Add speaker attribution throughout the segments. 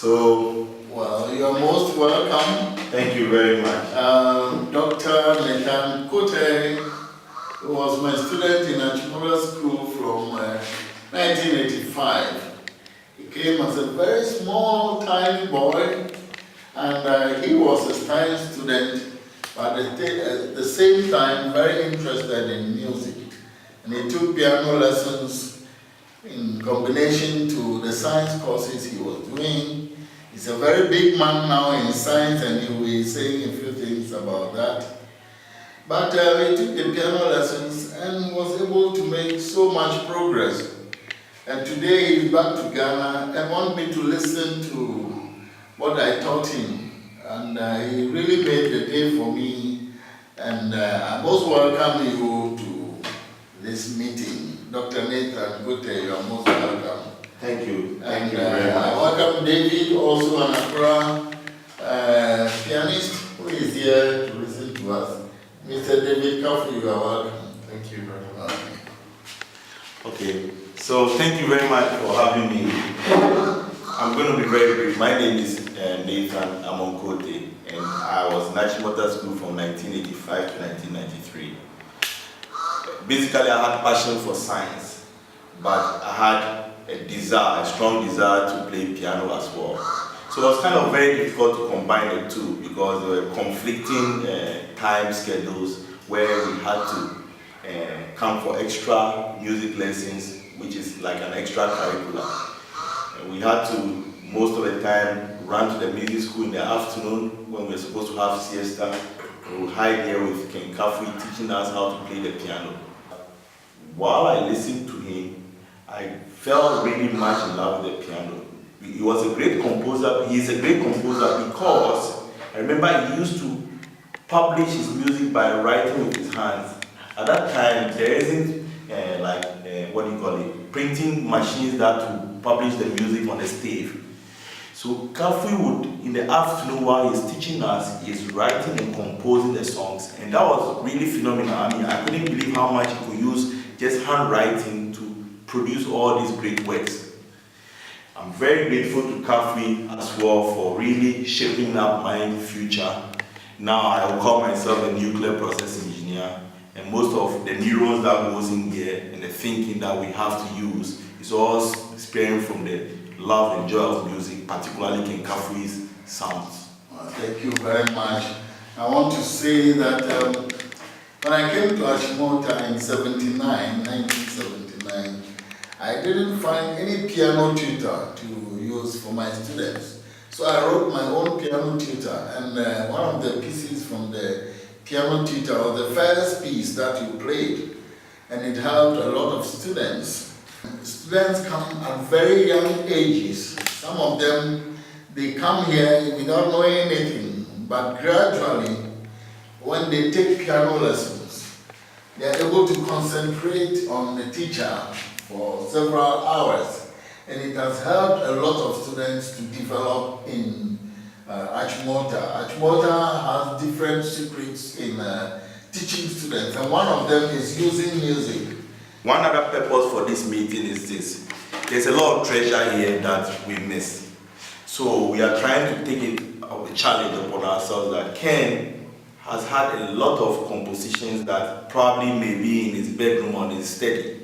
Speaker 1: So,
Speaker 2: well, you are most welcome.
Speaker 1: Thank you very much.
Speaker 2: Dr. Nathanken, who was my student in Achimota School from 1985. He came as a very small, tiny boy, and he was a science student, but at the same time very interested in music. And he took piano lessons in combination to the science courses he was doing. He's a very big man now in science, and he will be saying a few things about that. But he took the piano lessons and was able to make so much progress. And today he's back to Ghana and wants me to listen to what I taught him. And he really made the day for me. And I most welcome you to this meeting. Dr. Nathanken, you are most welcome.
Speaker 1: Thank you.
Speaker 2: Thank you
Speaker 1: very much.
Speaker 2: I welcome David, also an Accra pianist who is here to listen to us. Mr. David Kafu, you are welcome.
Speaker 1: Thank you very much. Okay, so thank you very much for having me. I'm going to be very brief. My name is Nathan Amonkote, and I was in Achimota School from 1985 to 1993. Basically, I had passion for science, but I had a strong desire to play piano as well. So it was kind of very difficult to combine the two because there were conflicting time schedules where we had to come for extra music lessons, which is like an extra curriculum. And we had to, most of the time, run to the music school in the afternoon when we were supposed to have siesta. We would hide there with Ken Kafui teaching us how to play the piano. While I listened to him, I fell really much in love with the piano. He was a great composer. He is a great composer because I remember he used to publish his music by writing with his hands. At that time, there isn't printing machines that would publish the music on a stave. So Kafui would, in the afternoon while he's teaching us, he's writing and composing the songs. And that was really phenomenal. I mean, I couldn't believe how much he could use just handwriting to produce all these great works. I'm very grateful to Kafui as well for really shaping up my future. Now I will call myself a nuclear process engineer, and most of the neurons that goes in here and the thinking that we have to use is all sparing from the love and joy of music, particularly Ken Kafui's sounds.
Speaker 2: Well, thank you very much. I want to say that when I came to Achimota in 1979, I didn't find any piano tutor to use for my students. So I wrote my own piano tutor, and one of the pieces from the piano tutor was the first piece that you played, and it helped a lot of students. Students come at very young ages. Some of them, they come here without knowing anything, but gradually, when they take piano lessons, they are able to concentrate on the teacher for several hours, and it has helped a lot of students to develop in Achimota. Achimota has different secrets in teaching students, and one of them is using music.
Speaker 1: One other purpose for this meeting is this. There's a lot of treasure here that we miss. So we are trying to take a challenge upon ourselves that Ken has had a lot of compositions that probably may be in his bedroom or in his study.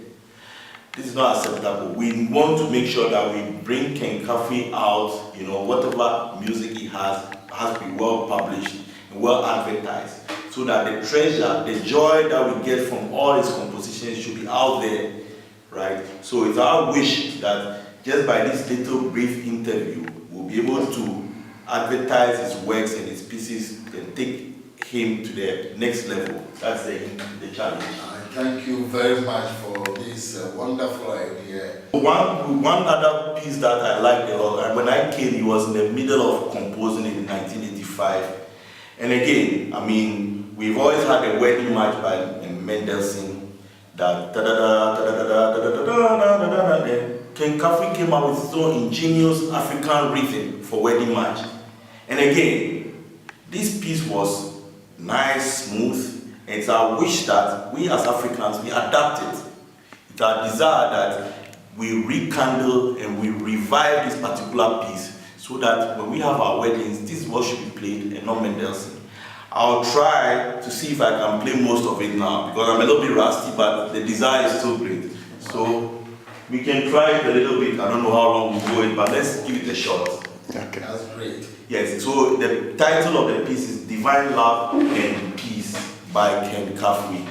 Speaker 1: This is not acceptable. We want to make sure that we bring Ken Kafui out, whatever music he has to be well published and well advertised, so that the treasure, the joy that we get from all his compositions should be out there, right? So it's our wish that just by this little brief interview, we'll be able to advertise his works and his pieces and take him to the next level. That's the challenge.
Speaker 2: Thank you very much for this wonderful idea.
Speaker 1: One other piece that I liked a lot, and when I came, he was in the middle of composing it in 1985. And again, I mean, we've always had a wedding march by Mendelssohn. That Ken Kafui came up with his own ingenious African rhythm for wedding march. And again, this piece was nice, smooth. It's our wish that we as Africans, we adapt it. It's our desire that we rekindle and we revive this particular piece so so that when we have our weddings, this is what should be played and not Mendelssohn. I'll try to see if I can play most of it now because I'm a little bit rusty, but the desire is still great. So we can try it a little bit. I don't know how long we'll go in, but let's give it a shot.
Speaker 2: Okay. That's great.
Speaker 1: Yes, so the title of the piece is Divine Love and Peace by Ken Kafui.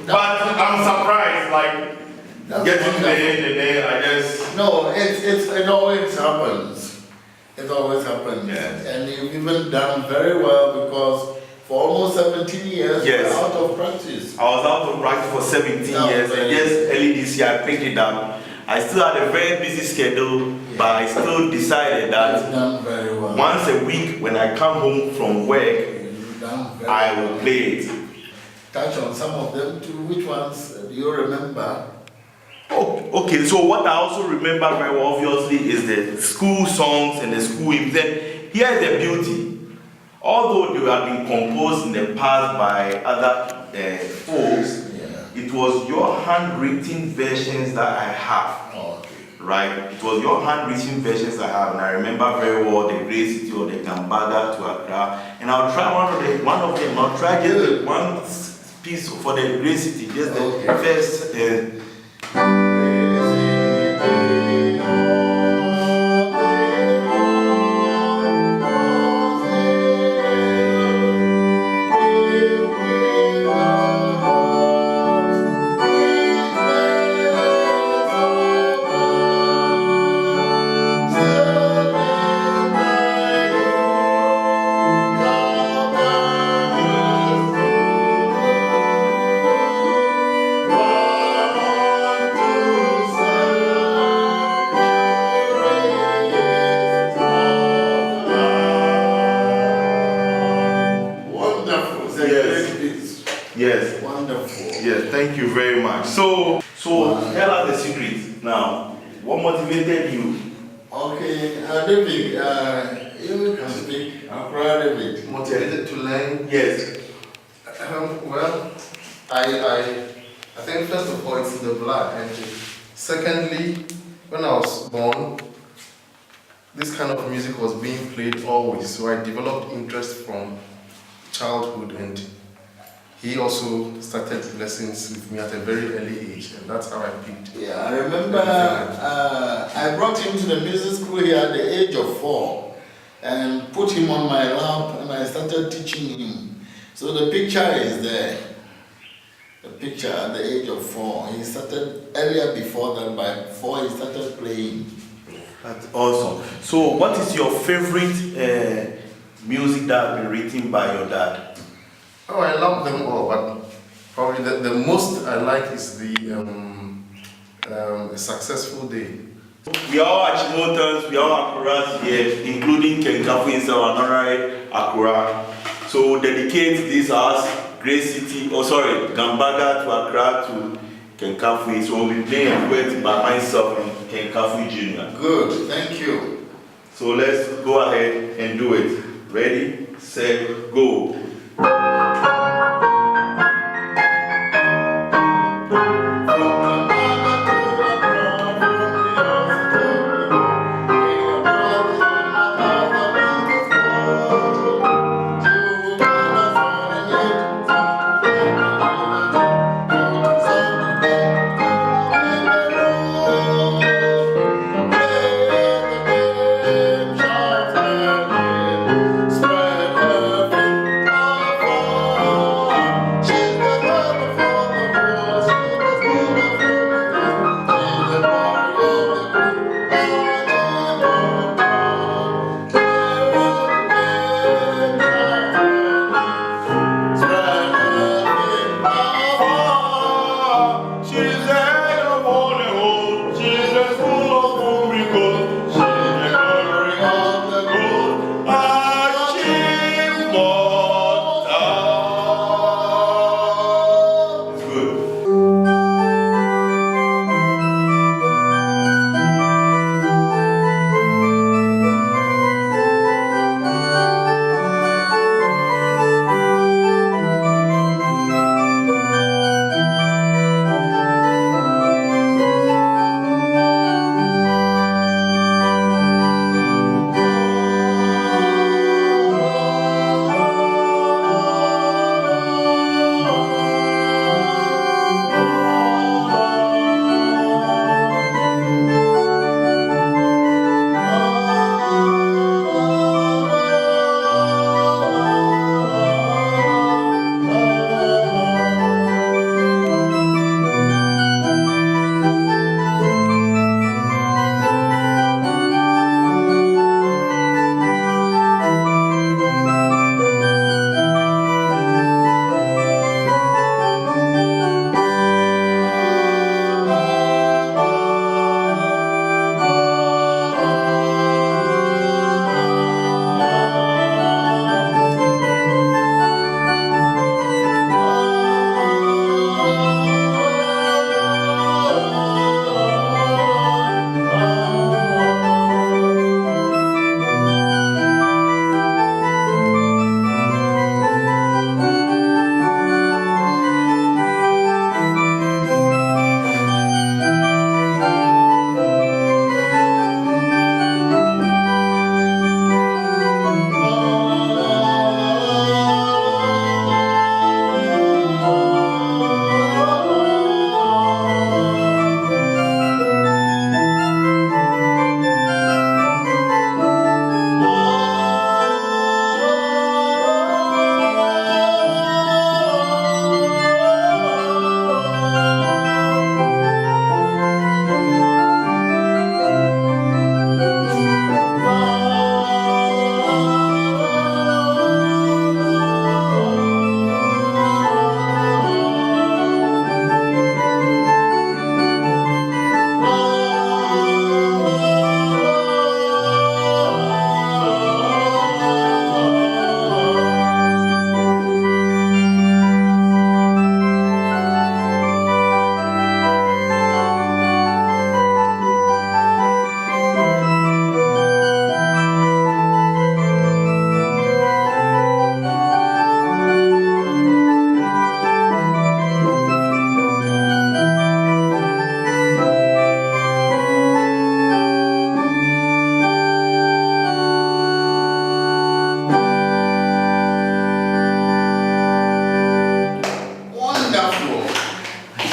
Speaker 1: But I'm surprised, like getting to the end and then I just.
Speaker 2: No, it always happens. It always happens.
Speaker 1: Yes.
Speaker 2: And you've even done very well because for almost 17 years
Speaker 1: yes.
Speaker 2: you're out of practice.
Speaker 1: I was out of practice for 17 years and just early this year I picked it up. I still had a very busy schedule, but I still decided that
Speaker 2: done very well.
Speaker 1: Once a week when I come home from work, I will play it.
Speaker 2: Touch on some of them too. Which ones do you remember?
Speaker 1: Oh, okay, so what I also remember very well, obviously, is the school songs and the school hymns. Then here's the beauty. Although they have been composed in the past by other folks, it was your handwritten versions that I have.
Speaker 2: Oh, okay.
Speaker 1: Right? It was your handwritten versions I have, and I remember very well the Great City or the Gambada to Accra. And I'll try one of them. I'll try just one piece for the Great City, just the first. Yes.
Speaker 2: Wonderful.
Speaker 1: Yes, thank you very much. So tell us the secret now. What motivated you?
Speaker 2: Okay, David, you can speak. I'm proud of it.
Speaker 3: Motivated to learn?
Speaker 2: Yes.
Speaker 3: Well, I think first of all it's in the blood, and secondly, when I was born, this kind of music was being played always, so I developed interest from childhood, and he also started lessons with me at a very early age, and that's how I picked.
Speaker 2: Yeah, I remember I brought him to the music school here at the age of 4 and put him on my lap and I started teaching him. So the picture is there. The picture at the age of 4. He started earlier before that, by 4 he started playing.
Speaker 1: That's awesome. So, what is your favorite music that has been written by your dad?
Speaker 3: Oh, I love them all, but probably the most I like is the Successful Day.
Speaker 1: We are all Achimotans, we are all Akuras here, including Kenkafu in our honorary Akura. So, dedicate this house, Great City, Gambaga to Accra to Kenkafu. So, we'll be playing a duet by myself and Kenkafu Jr.
Speaker 2: Good, thank you.
Speaker 1: So, let's go ahead and do it. Ready, set, go.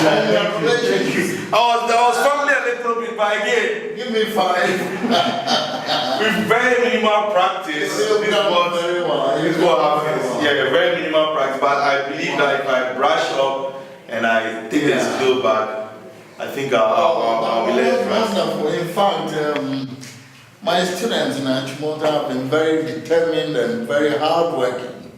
Speaker 2: Congratulations.
Speaker 1: I was fumbling a little bit, but again,
Speaker 2: Give me 5.
Speaker 1: with very minimal practice,
Speaker 2: You've done very well.
Speaker 1: this is what happens. Yeah, very minimal practice, but I believe that if I brush up and I take a skill back, I think I'll be less rusty.
Speaker 2: Wonderful. In fact, my students in Achimota have been very determined and very hardworking.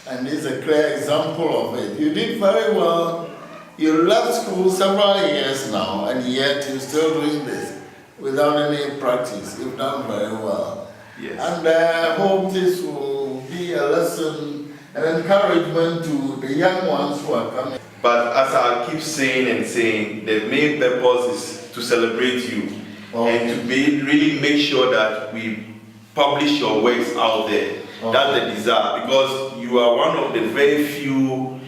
Speaker 2: And this is a clear example of it. You did very well. You left school several years now, and yet you're still doing this without any practice. You've done very well.
Speaker 1: Yes.
Speaker 2: And I hope this will be a lesson, an encouragement to the young ones who are coming.
Speaker 1: But as I keep saying, the main purpose is to celebrate you and to really make sure that we publish your works out there. That's the desire, because you are one of the very few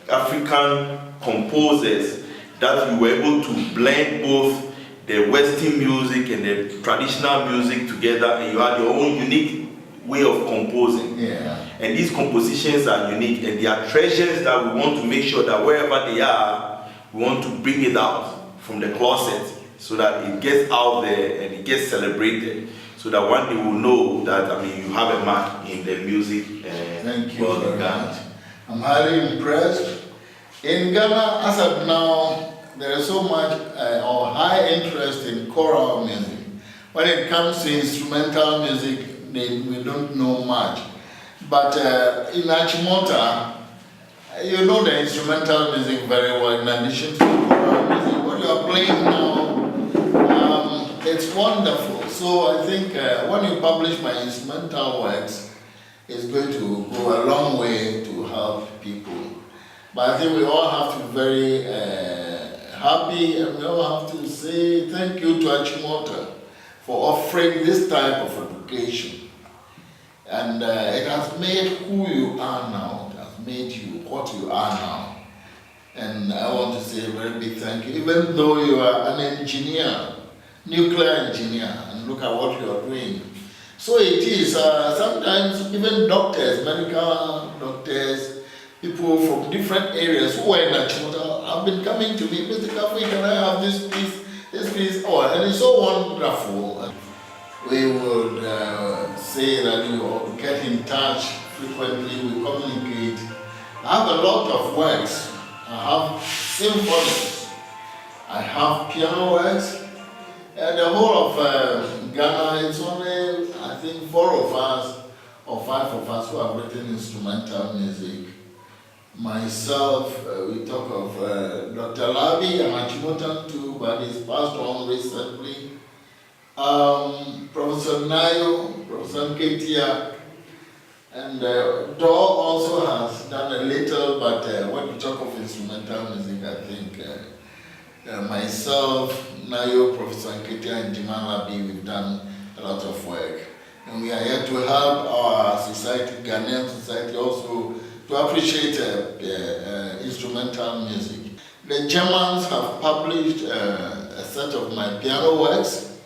Speaker 1: African composers that you were able to blend both the Western music and the traditional music together, and you had your own unique way of composing.
Speaker 2: Yeah.
Speaker 1: And these compositions are unique, and they are treasures that we want to make sure that wherever they are, we want to bring it out from the closet so that it gets out there and it gets celebrated, so that one day we'll know that, I mean, you have a mark in the music.
Speaker 2: Thank you very much. I'm highly impressed. In Ghana, as of now, there is so much or high interest in choral music. When it comes to instrumental music, we don't know much. But in Achimota, you know the instrumental music very well, in addition to the choral music. What you are playing now, it's wonderful. So I think when you publish my instrumental works, it's going to go a long way to help people. But I think we all have to be very happy, and we all have to say thank you to Achimota for offering this type of education. And it has made who you are now. It has made you what you are now. And I want to say a very big thank you. Even though you are an engineer, nuclear engineer, and look at what you are doing. So it is, sometimes even doctors, medical doctors, people from different areas who are in Achimota have been coming to me, Mr. Kafi, can I have this piece? Oh, and it's so wonderful. We would say that we will get in touch frequently, we communicate. I have a lot of works. I have symphonies, I have piano works, and the whole of Ghana, it's only, I think, 4 of us or 5 of us who have written instrumental music. Myself, we talk of Dr. Labi and Achimotan too, but he's passed on recently. Professor Nayo, Professor Ketia, and Dor also has done a little, but when we talk of instrumental music, I think myself, Nayo, Professor Ketia, and Jiman Labi, we've done a lot of work. And we are here to help our society, Ghanaian society, also to appreciate instrumental music. The Germans have published a set of my piano works,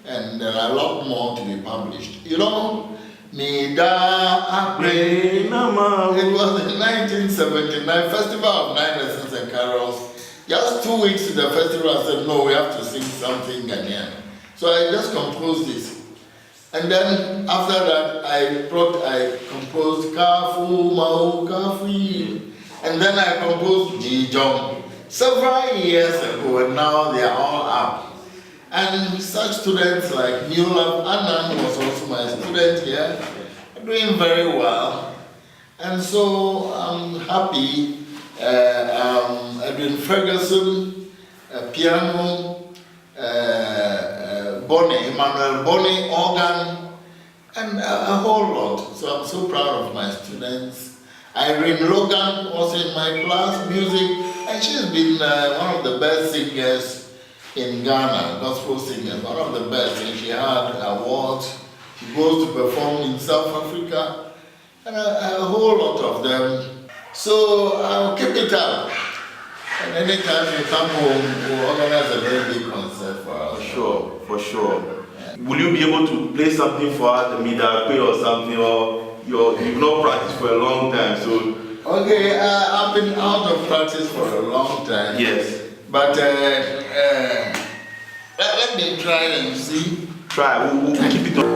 Speaker 2: and there are a lot more to be published. You know, Mida Abre Nama. It was in 1979, Festival of Nine Lessons and Carols. Just 2 weeks to the festival, I said, no, we have to sing something Ghanaian. So I just composed this. And then after that, I composed Kafu, Mau, Kafi. And then I composed Jijong several years ago, and now they are all up. And such students like Newlab Anand was also my student here, doing very well. And so I'm happy. Edwin Ferguson, piano, Bonnie, Emmanuel Bonnie, organ, and a whole lot. So I'm so proud of my students. Irene Logan was in my class, music, and she's been one of the best singers in Ghana, gospel singers, one of the best, and she had awards. She goes to perform in South Africa, and a whole lot of them. So I'll keep it up. And anytime you come home, we'll organize a very big concert for us.
Speaker 1: For sure. Yeah. Will you be able to play something for us, the Midakwe or something, or you've not practiced for a long time, so
Speaker 2: Okay, I've been out of practice for a long time.
Speaker 1: Yes.
Speaker 2: But let me try and see.
Speaker 1: Try. We'll keep it on.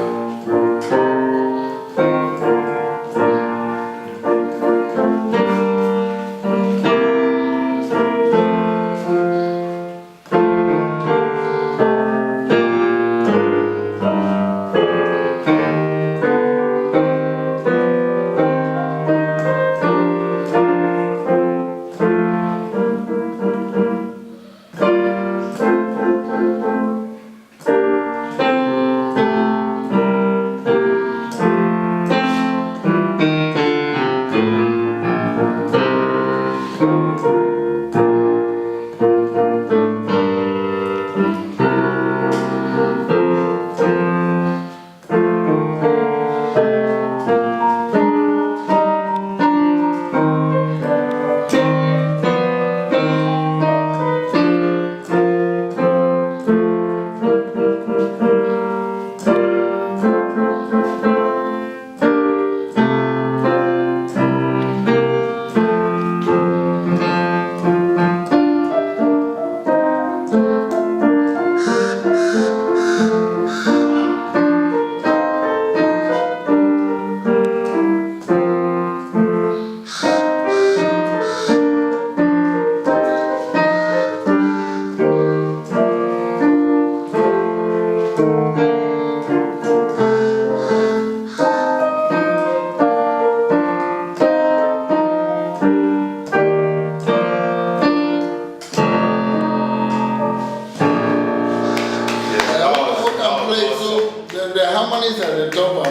Speaker 2: The harmonies at the top,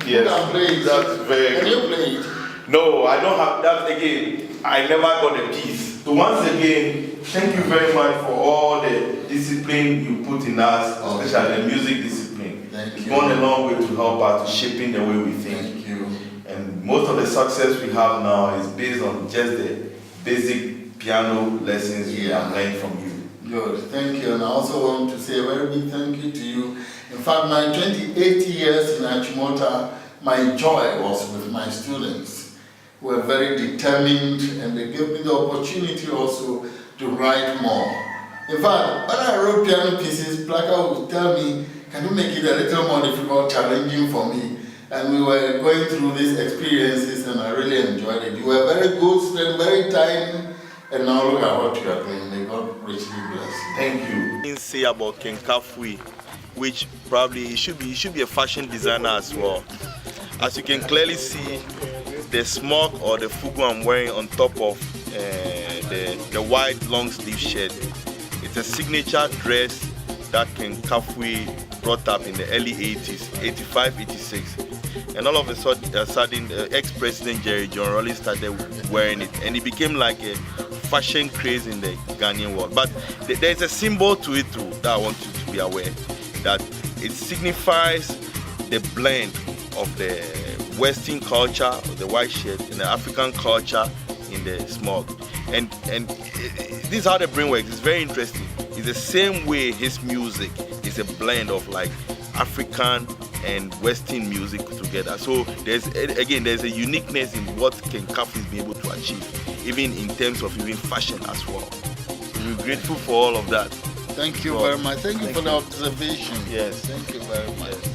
Speaker 1: Yes,
Speaker 2: who can play it?
Speaker 1: that's very
Speaker 2: Can
Speaker 1: good.
Speaker 2: you play it?
Speaker 1: No, I don't have that again. I never got a piece. So once again, thank you very much for all the discipline you put in us, especially the music discipline.
Speaker 2: Thank
Speaker 1: It's
Speaker 2: you.
Speaker 1: gone a long way to help us to shaping the way we think.
Speaker 2: Thank you.
Speaker 1: And most of the success we have now is based on just the basic piano lessons we have learned from you.
Speaker 2: Good, thank you. And I also want to say a very big thank you to you. In fact, my 28 years in Achimota, my joy was with my students who were very determined, and they gave me the opportunity also to write more. In fact, when I wrote piano pieces, Plaka would tell me, can you make it a little more difficult, challenging for me? And we were going through these experiences, and I really enjoyed it. You were very good student, very tiny, and now look at what you are doing. May God richly bless you.
Speaker 1: Thank you. Things say about Ken Kafui, which probably he should be a fashion designer as well. As you can clearly see, the smock or the fugu I'm wearing on top of the white long sleeve shirt, it's a signature dress that Ken Kafui brought up in the early 80s, 85, 86. And all of a sudden ex-president Jerry John Rawlings started wearing it, and it became like a fashion craze in the Ghanaian world. But there's a symbol to it too that I want you to be aware, that it signifies the blend of the Western culture of the white shirt and the African culture in the smock. And this is how the brain works. It's very interesting. It's the same way his music is a blend of like African and Western music together. So there's a uniqueness in what Ken Kafui is being able to achieve, even in terms of even fashion as well. We're grateful for all of that.
Speaker 2: Thank you very much. Thank you for the observation.
Speaker 1: Yes.
Speaker 2: Thank you very much.
Speaker 1: Yes.